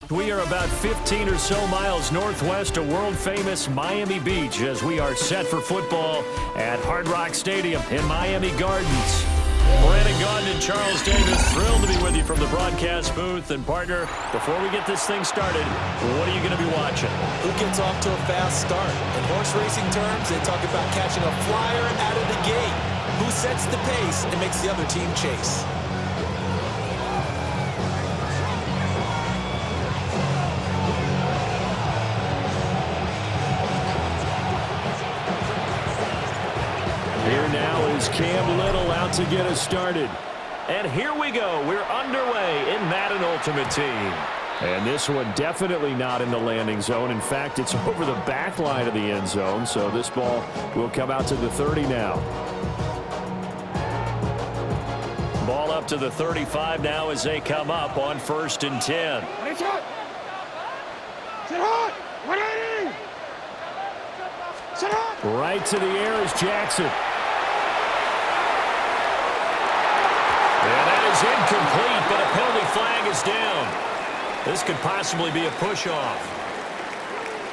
We are about 15 or so miles northwest of world-famous Miami Beach as we are set for football at Hard Rock Stadium in Miami Gardens. Brandon Gaudin and Charles Davis, thrilled to be with you from the broadcast booth. And, partner, before we get this thing started, what are you going to be watching? Who gets off to a fast start? In horse racing terms, they talk about catching a flyer out of the gate. Who sets the pace and makes the other team chase? Here now is Cam Little out to get us started. And here we go. We're underway in Madden Ultimate Team. And this one definitely not in the landing zone. In fact, it's over the back line of the end zone. So this ball will come out to the 30 now. Ball up to the 35 now as they come up on 1st and 10. It's hot. Sit hot. 180. Sit hot. Right to the air is Jackson. And that is incomplete, but a penalty flag is down. This could possibly be a push-off.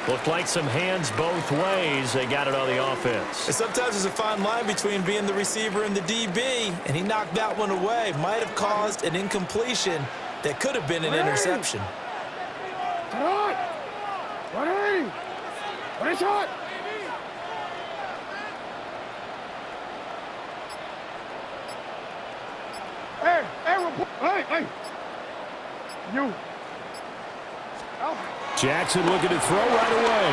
Looked like some hands both ways. They got it on the offense. And sometimes there's a fine line between being the receiver and the DB, and he knocked that one away. Might have caused an incompletion that could have been an interception. Sit hot. 180. When it's hot. Hey. You. Jackson looking to throw right away.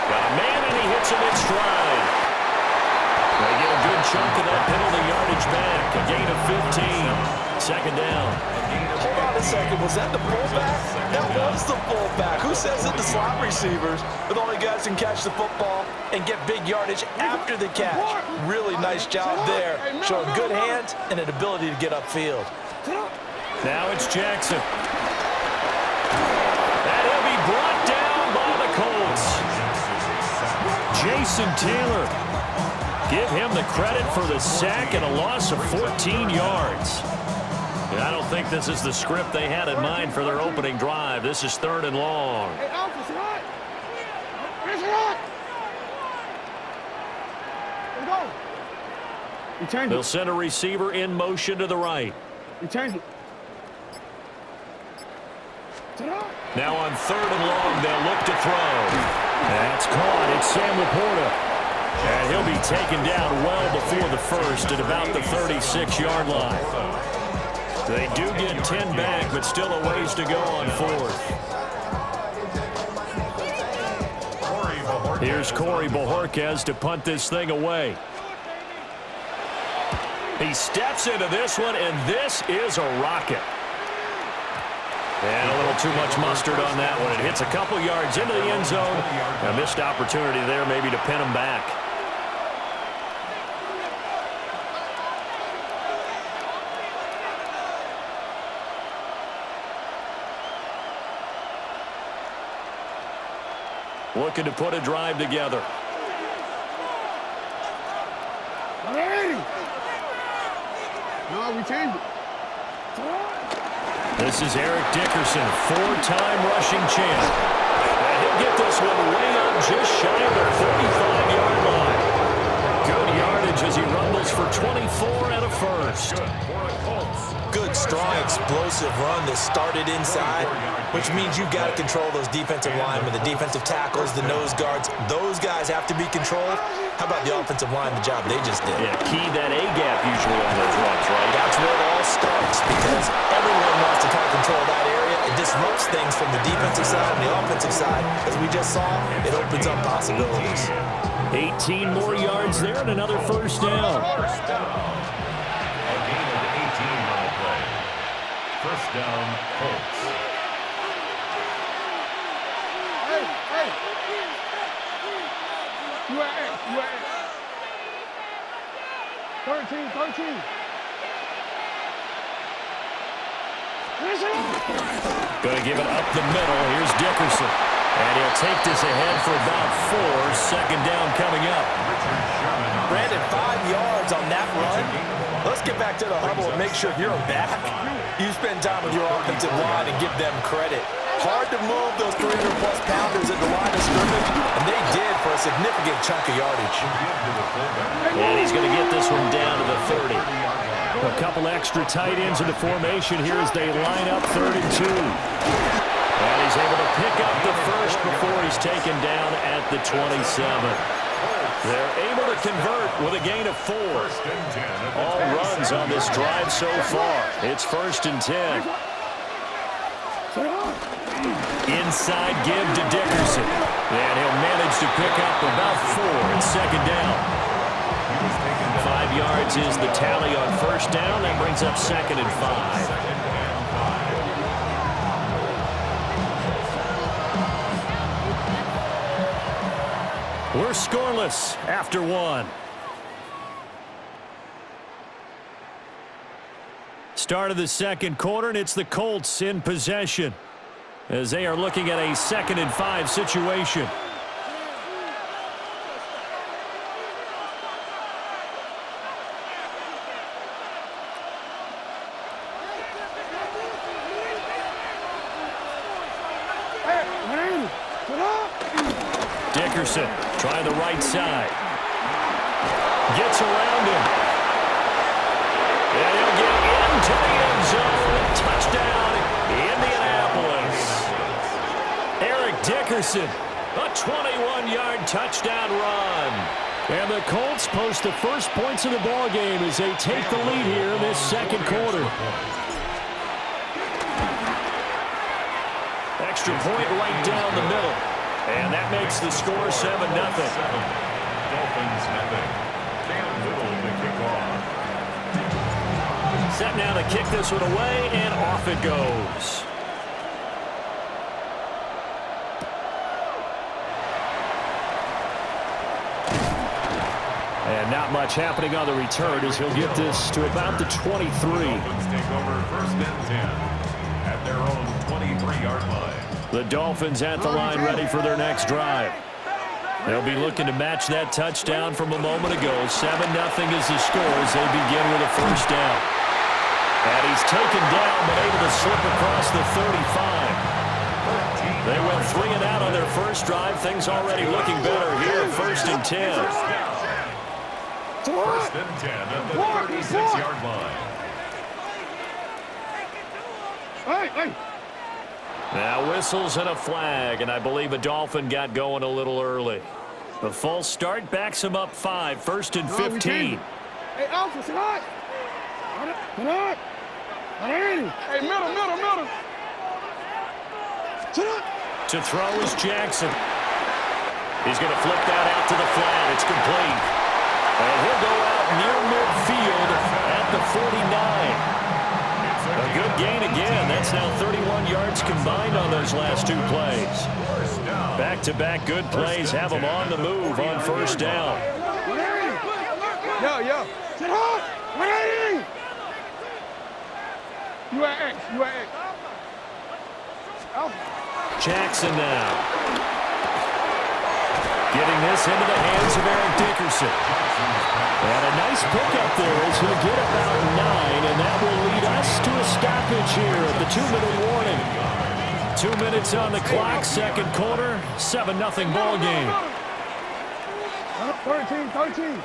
Got a man, and he hits him in stride. They get a good chunk of that penalty yardage back. A gain of 15. Second down. Hold on a second. Was that the fullback? That was the fullback. Who says that the slot receivers are the only guys who can catch the football and get big yardage after the catch? Really nice job there. Showing good hands and an ability to get upfield. Now it's Jackson. And he'll be brought down by the Colts. Jason Taylor. Give him the credit for the sack and a loss of 14 yards. And I don't think this is the script they had in mind for their opening drive. This is 3rd and long. Hey, Alpha, sit hot. It's hot. Let's go. You change They'll it. send a receiver in motion to the right. You change it. Sit hot. Now on 3rd and long, they'll look to throw. That's caught. It's Sam Laporta. And he'll be taken down well before the first at about the 36-yard line. They do get 10 back, but still a ways to go on 4th. Here's Corey Bojorquez to punt this thing away. He steps into this one, and this is a rocket. And a little too much mustard on that one. It hits a couple yards into the end zone. A missed opportunity there maybe to pin him back. Looking to put a drive together. 180. No, we changed it. This is Eric Dickerson, 4-time rushing champ. And he'll get this one way up just shy of the 45-yard line. Good yardage as he rumbles for 24 and a first. Good, strong, explosive run that started inside, which means you've got to control those defensive linemen, the defensive tackles, the nose guards. Those guys have to be controlled. How about the offensive line, the job they just did? Yeah, key that A-gap usually on those runs, right? That's where it all starts because everyone wants to kind of control that area. It disrupts things from the defensive side and the offensive side. As we just saw, it opens up possibilities. 18 more yards there and another first down. First down, Colts. Hey. You at 13. Going to give it up the middle. Here's Dickerson. And he'll take this ahead for about 4. Second down coming up. Brandon, 5 yards on that run. Let's get back to the huddle and make sure you're back. You spend time with your offensive line and give them credit. Hard to move those 300-plus pounders at the line of scrimmage, and they did for a significant chunk of yardage. And he's going to get this one down to the 30. A couple extra tight ends in the formation here as they line up 3rd and 2. And he's able to pick up the first before he's taken down at the 27. They're able to convert with a gain of 4. All runs on this drive so far. It's 1st and 10. Inside give to Dickerson. And he'll manage to pick up about 4 and 2nd down. 5 yards is the tally on 1st down. That brings up 2nd and 5. We're scoreless after 1. Start of the 2nd quarter, and it's the Colts in possession as they are looking at a 2nd and 5 situation. Dickerson trying the right side. Gets around him. And he'll get into the end zone. Touchdown, Indianapolis. Eric Dickerson, a 21-yard touchdown run. And the Colts post the first points of the ballgame as they take the lead here in this 2nd quarter. Extra point right down the middle. And that makes the score 7-0. Dolphins nothing. Cam Little to kick off. Set now to kick this one away, and off it goes. And not much happening on the return as he'll get this to about the 23. Dolphins take over 1st and 10 at their own 23-yard line. The Dolphins at the line ready for their next drive. They'll be looking to match that touchdown from a moment ago. 7-0 is the score as they begin with a 1st down. And he's taken down but able to slip across the 35. They went 3 and out on their first drive. Things already looking better here. 1st and 10. 1st and 10 at the 36-yard line. Hey. Now whistles and a flag, and I believe a Dolphin got going a little early. The false start backs him up 5, 1st and 15. Hey, Alpha, sit hot. Hey, middle. Sit hot. To throw is Jackson. He's going to flip that out to the flat. It's complete. And he'll go out near midfield at the 49. A good gain again. That's now 31 yards combined on those last 2 plays. Back-to-back good plays have them on the move on 1st down. Yo. Sit hot. 180. You at X. Alpha. Jackson now. Getting this into the hands of Eric Dickerson. And a nice pickup there as he'll get about 9, and that will lead us to a stoppage here at the 2-minute warning. 2 minutes on the clock, 2nd quarter, 7-0 ball game. 13.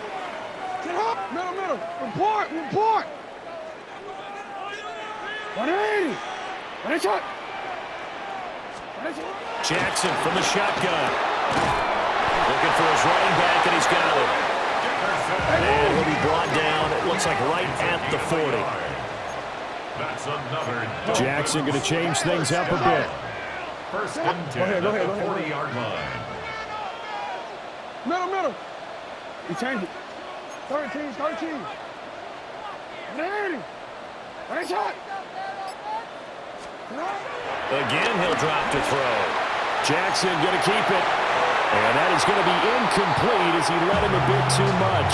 Sit up, middle. Report. 180. Jackson from the shotgun. Looking for his running back, and he's got it. And he'll be brought down, it looks like right at the 40. That's another. Jackson going to change things up a bit. 1st and 10 at the 40-yard line. Middle. He changed it. 13. 180. Nice shot. Again, he'll drop to throw. Jackson going to keep it. And that is going to be incomplete as he let him a bit too much.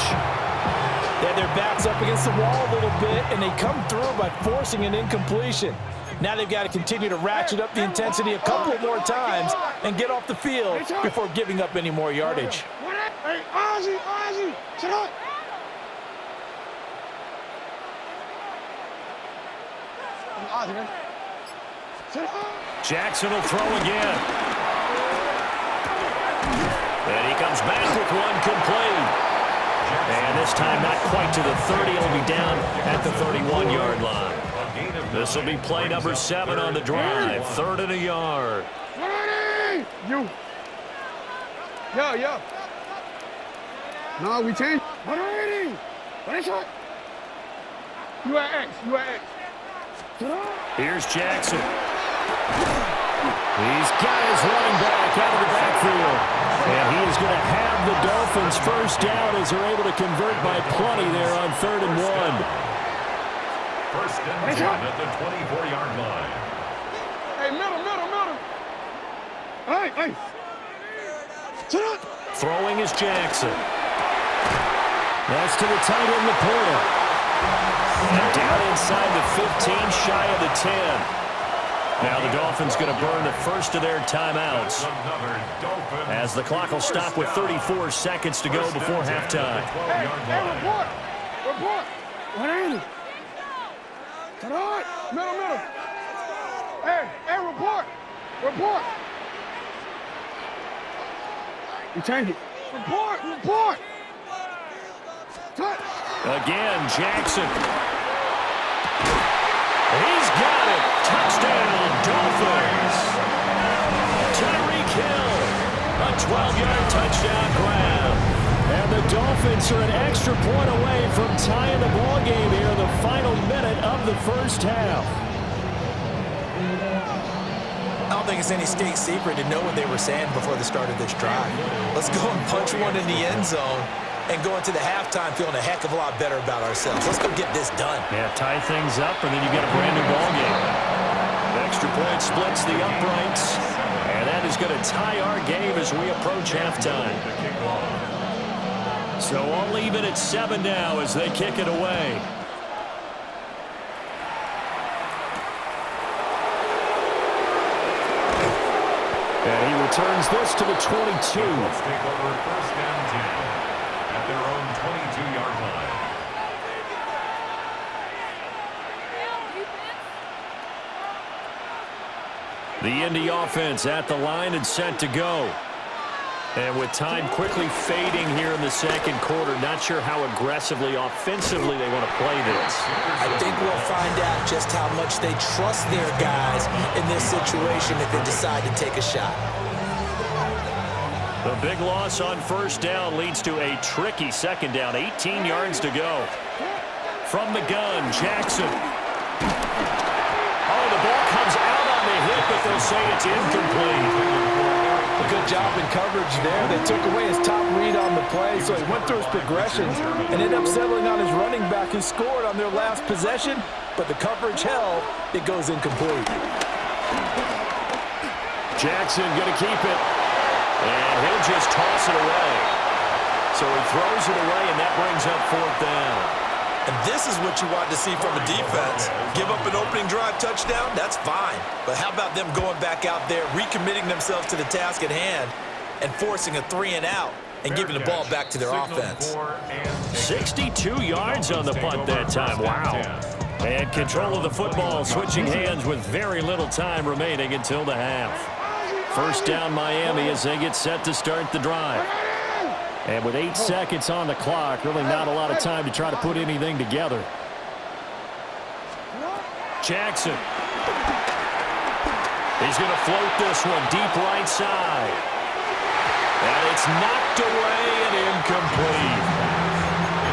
They had their backs up against the wall a little bit, and they come through by forcing an incompletion. Now they've got to continue to ratchet up the intensity a couple more times and get off the field before giving up any more yardage. Hey, Ozzy, sit up. Jackson will throw again. And he comes back with one complete. And this time not quite to the 30. It'll be down at the 31-yard line. This will be play number 7 on the drive. 3rd and a yard. You. Yo. No, we changed. What is it? You at X. Here's Jackson. He's got his running back out of the backfield. And he is going to have the Dolphins first down as they're able to convert by plenty there on 3rd and 1. First and 10 at the 24-yard line. Hey, middle. Hey. Sit up. Throwing is Jackson. That's to the tight end, Laporta. And down inside the 15, shy of the 10. Now the Dolphins going to burn the first of their timeouts as the clock will stop with 34 seconds to go before halftime. Hey, report. What ain't it? Middle. Hey, report. You change it. Report. Touch. Again, Jackson. He's got it. Touchdown, Dolphins. Tyreek Hill. A 12-yard touchdown grab. And the Dolphins are an extra point away from tying the ball game here in the final minute of the first half. I don't think it's any state secret to know what they were saying before the start of this drive. Let's go and punch one in the end zone and go into the halftime feeling a heck of a lot better about ourselves. Let's go get this done. Yeah, tie things up, and then you get a brand new ball game. The extra point splits the uprights, and that is going to tie our game as we approach halftime. So all even at 7 now as they kick it away. And he returns this to the 22. Let's take over first and 10 at their own 22-yard line. The Indy offense at the line and set to go. And with time quickly fading here in the second quarter, not sure how aggressively, offensively they want to play this. I think we'll find out just how much they trust their guys in this situation if they decide to take a shot. The big loss on first down leads to a tricky second down. 18 yards to go. From the gun, Jackson. Oh, the ball comes out on the hit, but they'll say it's incomplete. A good job in coverage there. They took away his top read on the play, so he went through his progressions and ended up settling on his running back who scored on their last possession, but the coverage held. It goes incomplete. Jackson going to keep it, and he'll just toss it away. So he throws it away, and that brings up 4th down. And this is what you want to see from a defense. Give up an opening drive touchdown, that's fine. But how about them going back out there, recommitting themselves to the task at hand, and forcing a 3-and-out and giving the ball back to their offense. 62 yards on the punt that time. Wow. And control of the football, switching hands with very little time remaining until the half. First down Miami as they get set to start the drive. And with 8 seconds on the clock, really not a lot of time to try to put anything together. Jackson. He's going to float this one deep right side. And it's knocked away and incomplete.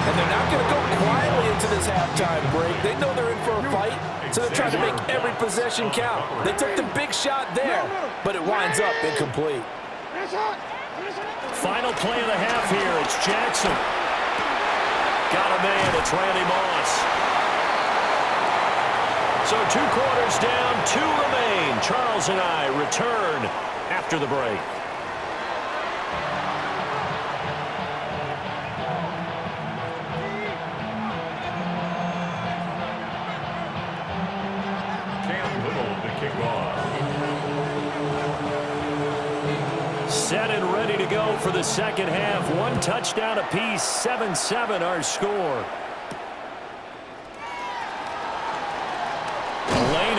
And they're not going to go quietly into this halftime break. They know they're in for a fight, so they're trying to make every possession count. They took the big shot there, but it winds up incomplete. Final play of the half here. It's Jackson. Got a man. It's Randy Moss. So 2 quarters down, 2 remain. Charles and I return after the break. Set and ready to go for the second half. 1 touchdown apiece, 7-7 our score. Lane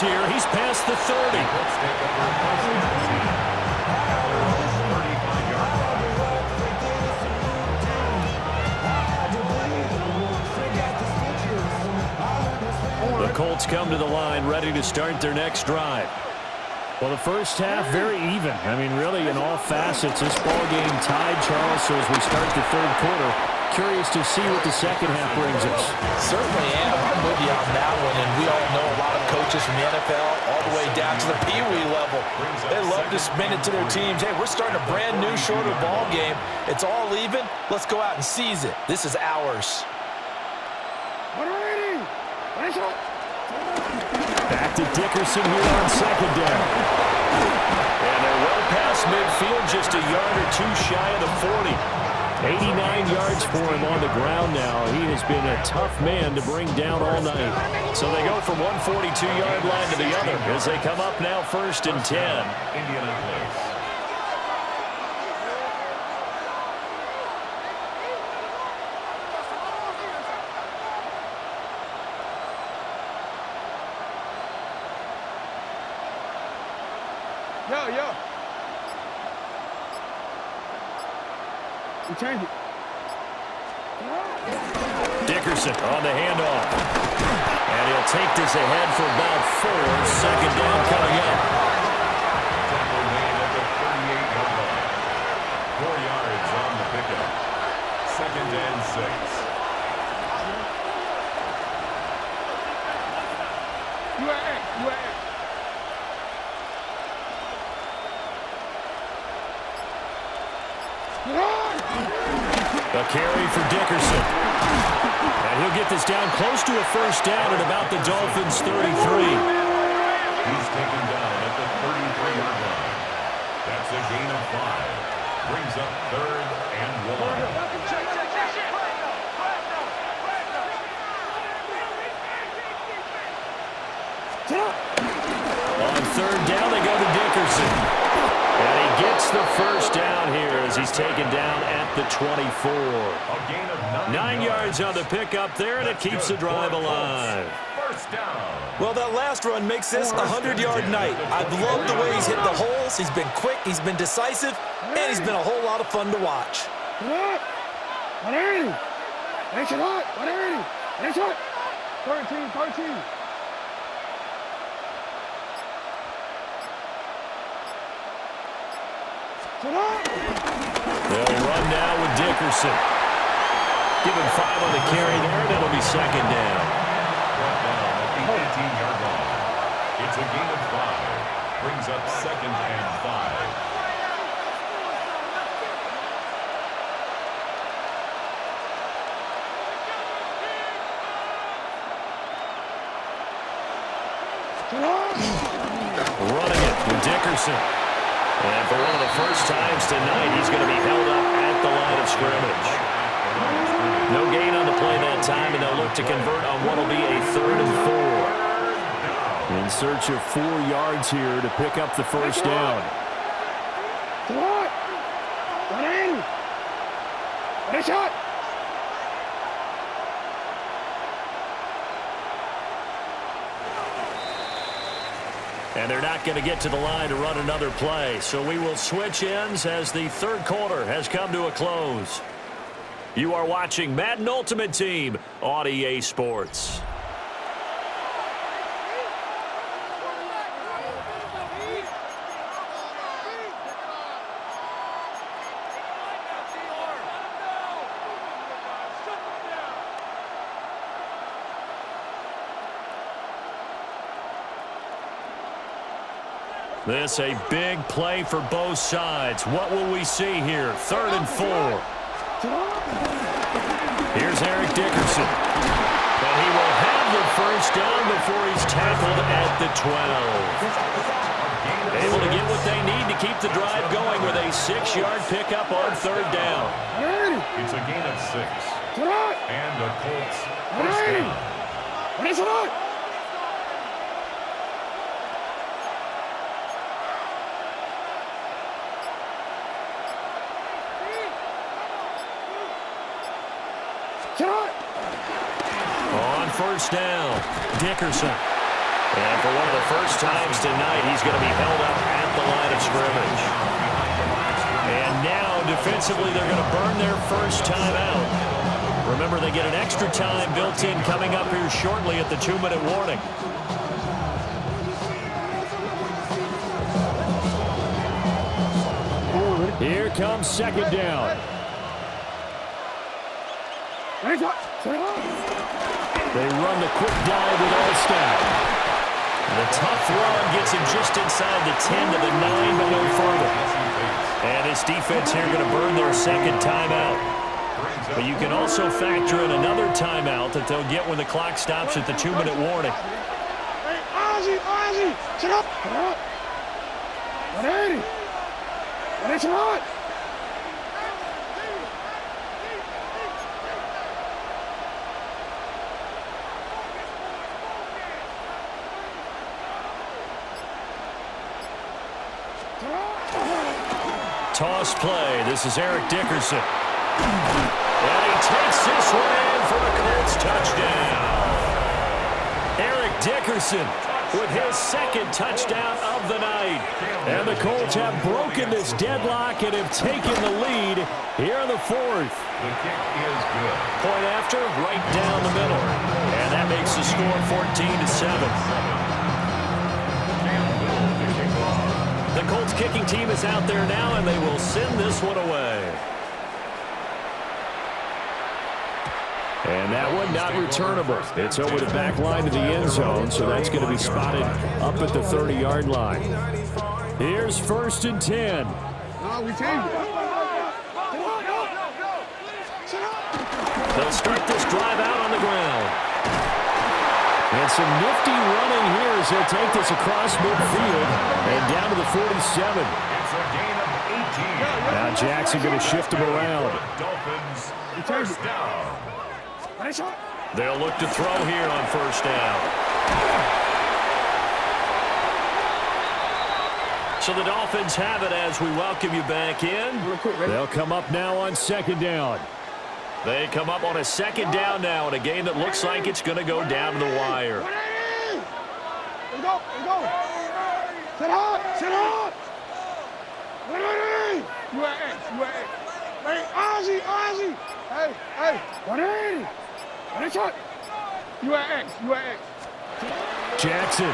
here. He's past the 30. Let's take over first down team at their own 35-yard line. The Colts come to the line, ready to start their next drive. Well, the first half, very even. I mean, really, in all facets, this ball game tied, Charles. So as we start the third quarter, curious to see what the second half brings us. Certainly am. I'm with you on that one. And we all know a lot of coaches from the NFL all the way down to the Pee Wee level. They love to spin it to their teams. Hey, we're starting a brand new, shorter ball game. It's all even. Let's go out and seize it. This is ours. Back to Dickerson here on second down. And they're well past midfield, just a yard or two shy of the 40. 89 yards for him on the ground now. He has been a tough man to bring down all night. So they go from one 42-yard line to the other as they come up now first and 10. Indianapolis. Yo. We change it. Dickerson on the handoff. And he'll take this ahead for about 4. Second down coming up. Tackle made at the 38-yard line. 4 yards on the pickup. Second and 6. UAA. A carry for Dickerson. And he'll get this down close to a first down at about the Dolphins' 33. He's taken down at the 33-yard line. That's a gain of 5. Brings up third and 1. On third down, they go to Dickerson. And he gets the first down here as he's taken down at the 24. A gain of 9 yards on the pickup there, and it keeps the drive alive. First down. Well, that last run makes this a 100-yard night. I've loved the way he's hit the holes. He's been quick, he's been decisive, and he's been a whole lot of fun to watch. 13. They'll run now with Dickerson. Give him 5 on the carry there, and it'll be second down. Brought down at the 18-yard line. It's a gain of 5. Brings up second and 5. Running it with Dickerson. And for one of the first times tonight, he's going to be held up at the line of scrimmage. No gain on the play that time, and they'll look to convert on what will be a 3rd and 4. In search of 4 yards here to pick up the first down. And they're not going to get to the line to run another play. So we will switch ends as the third quarter has come to a close. You are watching Madden Ultimate Team on EA Sports. This a big play for both sides. What will we see here? 3rd and 4. Here's Eric Dickerson. And he will have the first down before he's tackled at the 12. Able to get what they need to keep the drive going with a 6-yard pickup on 3rd down. It's a gain of 6. And the Colts first down. On first down, Dickerson. And for one of the first times tonight, he's going to be held up at the line of scrimmage. And now, defensively, they're going to burn their first timeout. Remember, they get an extra time built in coming up here shortly at the 2-minute warning. Here comes second down. They run the quick dive with Allstat. The tough run gets him just inside the 10 to the 9, but no further. And this defense here going to burn their second timeout. But you can also factor in another timeout that they'll get when the clock stops at the 2-minute warning. Hey, Ozzie, sit up. What is it? Toss play. This is Eric Dickerson. And he takes this one in for the Colts touchdown. Eric Dickerson with his second touchdown of the night. And the Colts have broken this deadlock and have taken the lead here in the fourth. The kick is good. Point after, right down the middle. And that makes the score 14-7. The Colts kicking team is out there now, and they will send this one away. And that one not returnable. It's over the back line to the end zone, so that's going to be spotted up at the 30-yard line. Here's 1st and 10. No, we changed it. They'll start this drive out on the ground. And some nifty running here as they'll take this across midfield and down to the 47. It's a gain of 18. Now Jackson going to shift him around. Dolphins, first down. They'll look to throw here on first down. So the Dolphins have it as we welcome you back in. They'll come up now on second down. They come up on a second down now in a game that looks like it's going to go down to the wire. Here we go. Sit hard. You are X. Hey, Ozzie. Hey. 180. What is it? You are X. Jackson.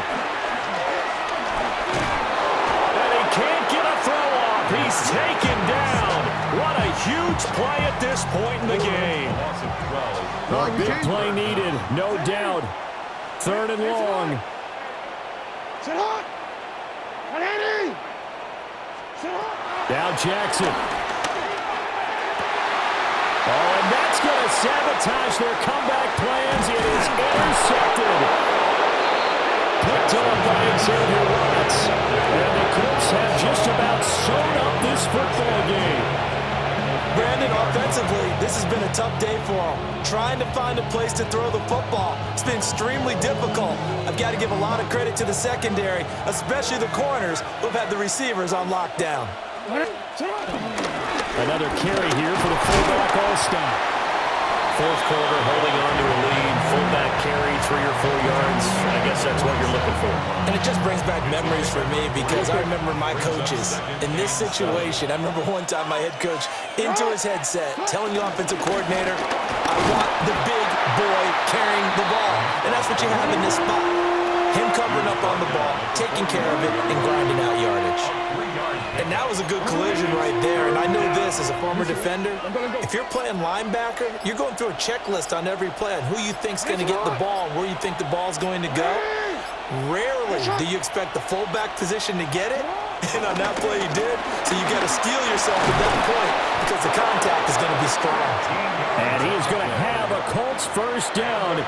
And he can't get a throw off. He's taken down. What a huge play at this point in the game. A big play needed, no doubt. 3rd and long. Sit hard. 180. Sit hard. Now Jackson. Oh, and that's going to sabotage their comeback plans. It is intercepted. Picked up by Xavier Watts. And the Colts have just about sewn up this football game. Brandon, offensively, this has been a tough day for him. Trying to find a place to throw the football. It's been extremely difficult. I've got to give a lot of credit to the secondary, especially the corners who've had the receivers on lockdown. Another carry here for the fullback Allstat. Fourth quarter, holding on to a lead. Fullback carry, 3 or 4 yards. I guess that's what you're looking for. And it just brings back memories for me because I remember my coaches in this situation. I remember one time my head coach into his headset telling the offensive coordinator, I want the big boy carrying the ball. And that's what you have in this spot. Him covering up on the ball, taking care of it, and grinding out yardage. And that was a good collision right there. And I know this as a former defender. If you're playing linebacker, you're going through a checklist on every play on who you think's going to get the ball and where you think the ball's going to go. Rarely do you expect the fullback position to get it. And on that play he did. So you got to steel yourself at that point because the contact is going to be strong. And he is going to have a Colts first down.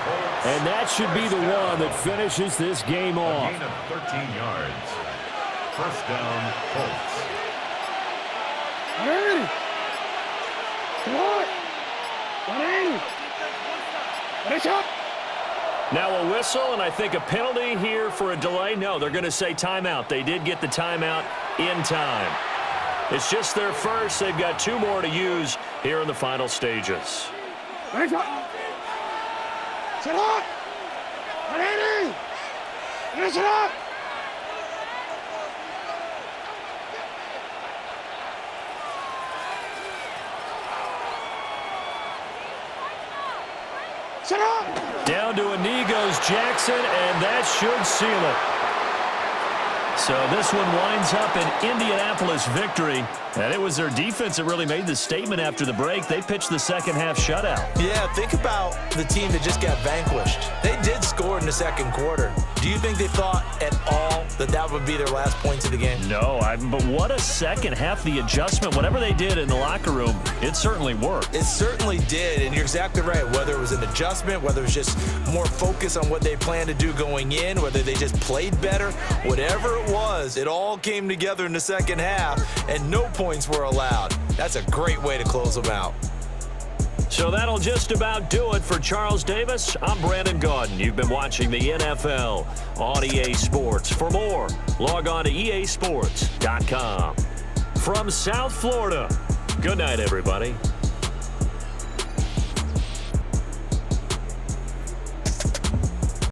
And that should be the one that finishes this game off. A gain of 13 yards. First down, Colts. 180. Come on. 180. Finish up. Now a whistle, and I think a penalty here for a delay. No, they're going to say timeout. They did get the timeout in time. It's just their first. They've got 2 more to use here in the final stages. Finish up. Sit hard. 180. Finish it up. Sit up. Down to a knee goes Jackson, and that should seal it. So this one winds up an Indianapolis victory, and it was their defense that really made the statement after the break. They pitched the second half shutout. Yeah, think about the team that just got vanquished. They did score in the second quarter. Do you think they thought at all that that would be their last points of the game? No, but what a second half. The adjustment, whatever they did in the locker room, it certainly worked. It certainly did, and you're exactly right. Whether it was an adjustment, whether it was just more focus on what they planned to do going in, whether they just played better, whatever it was, it all came together in the second half, and no points were allowed. That's a great way to close them out. So that'll just about do it for Charles Davis. I'm Brandon Gaudin. You've been watching the NFL on EA Sports. For more, log on to easports.com. From South Florida, good night, everybody.